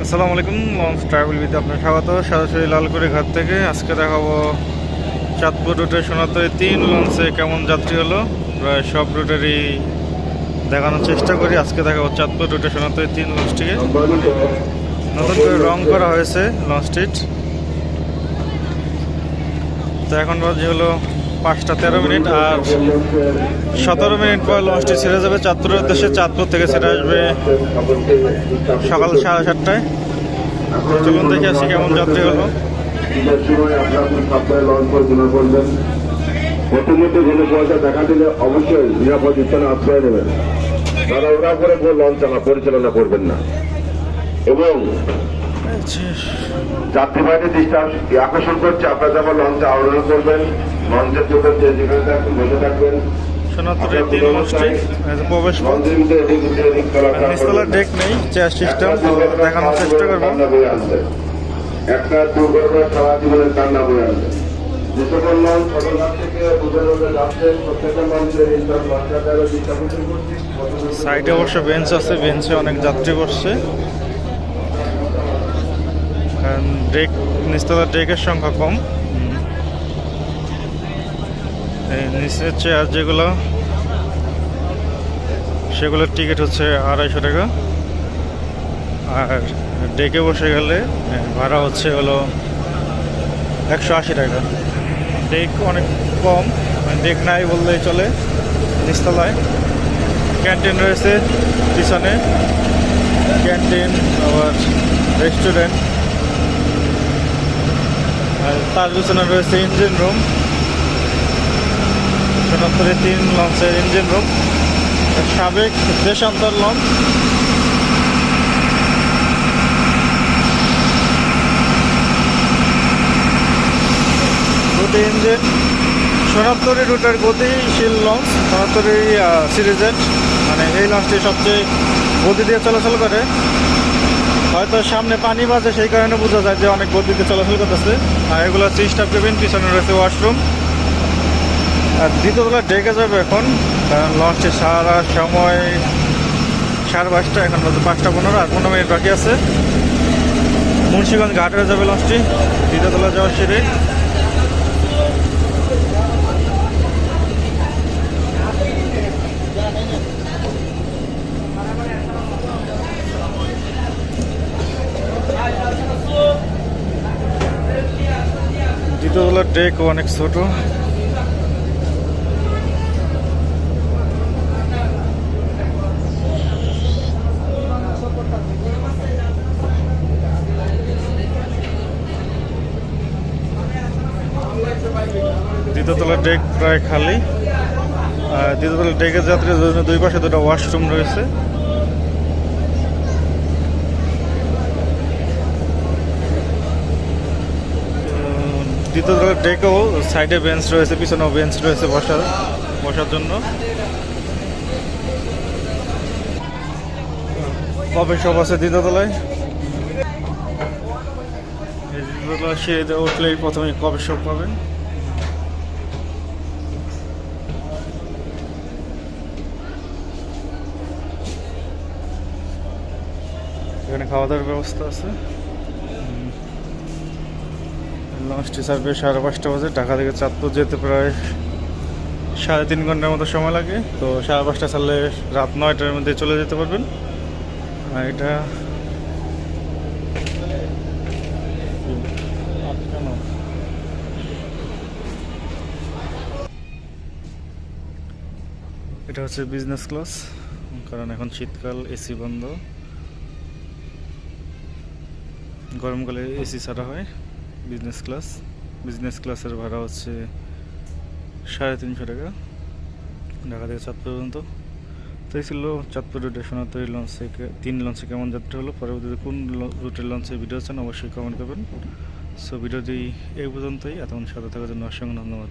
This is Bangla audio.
আসসালামু আলাইকুম, লঞ্চ ট্রাভেল উইথ আপনার স্বাগত। সরাসরি লালকুড়ি ঘাট থেকে আজকে দেখাবো চাঁদপুর রুটে সোনাতরী 3 লঞ্চে কেমন যাত্রী হলো। প্রায় সব রুটেরই দেখানোর চেষ্টা করি। আজকে দেখাবো চাঁদপুর রুটে সোনাতরী 3 লঞ্চটিকে। নতুন করে রং করা হয়েছে লঞ্চটির। তো এখন বাজে হলো 5টা 13 মিনিট, আর 17 মিনিট পর লঞ্চটি ছেড়ে যাবে চাঁদপুরের উদ্দেশ্যে। চাঁদপুর থেকে ছেড়ে আসবে সকাল 7:30টায়। চলুন দেখে আসি কেমন যাত্রী হলো। প্রথমত কোনো পয়সা দেখা দিলে অবশ্যই নিরাপদ স্থানে আশ্রয় নেবেন। তারা ওরা করে লঞ্চ পরিচালনা করবেন না। এবং যাত্রীবাহী দৃষ্টি আকর্ষণ করছে, আপনারা যেমন লঞ্চে আরোহণ করবেন, লঞ্চের দোকান যেখানে থাকবেন বসে থাকবেন। সোনাতরী 3 লঞ্চটি প্রবেশ পথ, নিচতলার ডেক নেই, চেয়ার সিস্টেম। দেখানোর চেষ্টা করবো। একটা দুর্ঘটনা সারা জীবনের কান্না বয়ে আনবে। যে সকল লঞ্চ ছোটঘাট থেকে দুর্ঘটনা যাচ্ছেন, প্রত্যেকটা লঞ্চের সাইডে অবশ্য বেঞ্চ আছে, বেঞ্চে অনেক যাত্রী বসছে। কারণ ডেক, নিচতলার ডেকের সংখ্যা কম। এই নিচের চেয়ার যেগুলো, সেগুলোর টিকিট হচ্ছে 250 টাকা। আর ডেকে বসে গেলে ভাড়া হচ্ছে হলো 180 টাকা। ডেক অনেক কম, ডেক নাই বললেই চলে। নিচতলায় ক্যান্টিন রয়েছে, পিছনে ক্যান্টিন, আবার রেস্টুরেন্ট, আর তার পিছনে রয়েছে ইঞ্জিন রুম। সোনাতরী 3 লঞ্চের ইঞ্জিন রুম, সাবেক দেশান্তর লঞ্চ। দুটি ইঞ্জিন, সোনাতরী রুটের গতিশীল লঞ্চ, সোনাতরী সিরিজের। মানে এই লঞ্চটি সবচেয়ে গতি দিয়ে চলাচল করে। হয়তো সামনে পানি বাজে, সেই কারণে বোঝা যায় যে অনেক গতিতে চলাচল করতেছে। আর এগুলো হচ্ছে স্টাফ কেবিন, পিছনে রয়েছে ওয়াশরুম। আর দ্বিতীয়তলা ডেকে যাবে এখন, কারণ লঞ্চটি সারা সময় 5:30, এখন বলতে 5:15, আর 15 মিনিট বাকি আছে। মুন্সিগঞ্জ ঘাট হয়ে যাবে লঞ্চটি, দ্বিতীয়তলা যাওয়ার সিঁড়ি। দ্বিতীয়তলার ডেক অনেক ছোট। দ্বিতীয়তলার ডেক প্রায় খালি। আর দ্বিতীয়তলার ডেকের যাত্রীদের জন্য দুই পাশে দুটো ওয়াশরুম রয়েছে। দ্বিতীয়তলার ডেকেও সাইডে বেঞ্চ রয়েছে, পিছনেও বেঞ্চ রয়েছে বসার জন্য। কফি শপ আছে দ্বিতীয়তলায়। দ্বিতীয়তলায় সিঁড়িতে উঠলেই প্রথমে কফি শপ পাবেন। এখানে খাওয়া দাওয়ার ব্যবস্থা আছে। লঞ্চটি ছাড়বে 5:30 বাজে। ঢাকা থেকে চাঁদপুর যেতে প্রায় 3.5 ঘন্টার মতো সময় লাগে। তো 5:30 ছাড়লে রাত 9টার মধ্যে চলে যেতে পারবেন। আর এটা হচ্ছে বিজনেস ক্লাস, কারণ এখন শীতকাল, এসি বন্ধ। গরমকালে এসি ছাড়া হয়। বিজনেস ক্লাসের ভাড়া হচ্ছে 350 টাকা, ঢাকা থেকে চাঁদপুর পর্যন্ত। তো এই ছিল চাঁদপুর রুটে সোনাতরী লঞ্চে 3 লঞ্চে কেমন যাত্রা হলো। পরবর্তীতে কোন রুটের লঞ্চে ভিডিও চান অবশ্যই কমেন্ট করবেন। সো ভিডিওটি এই পর্যন্তই। এতক্ষণ সাথে থাকার জন্য অসংখ্য ধন্যবাদ।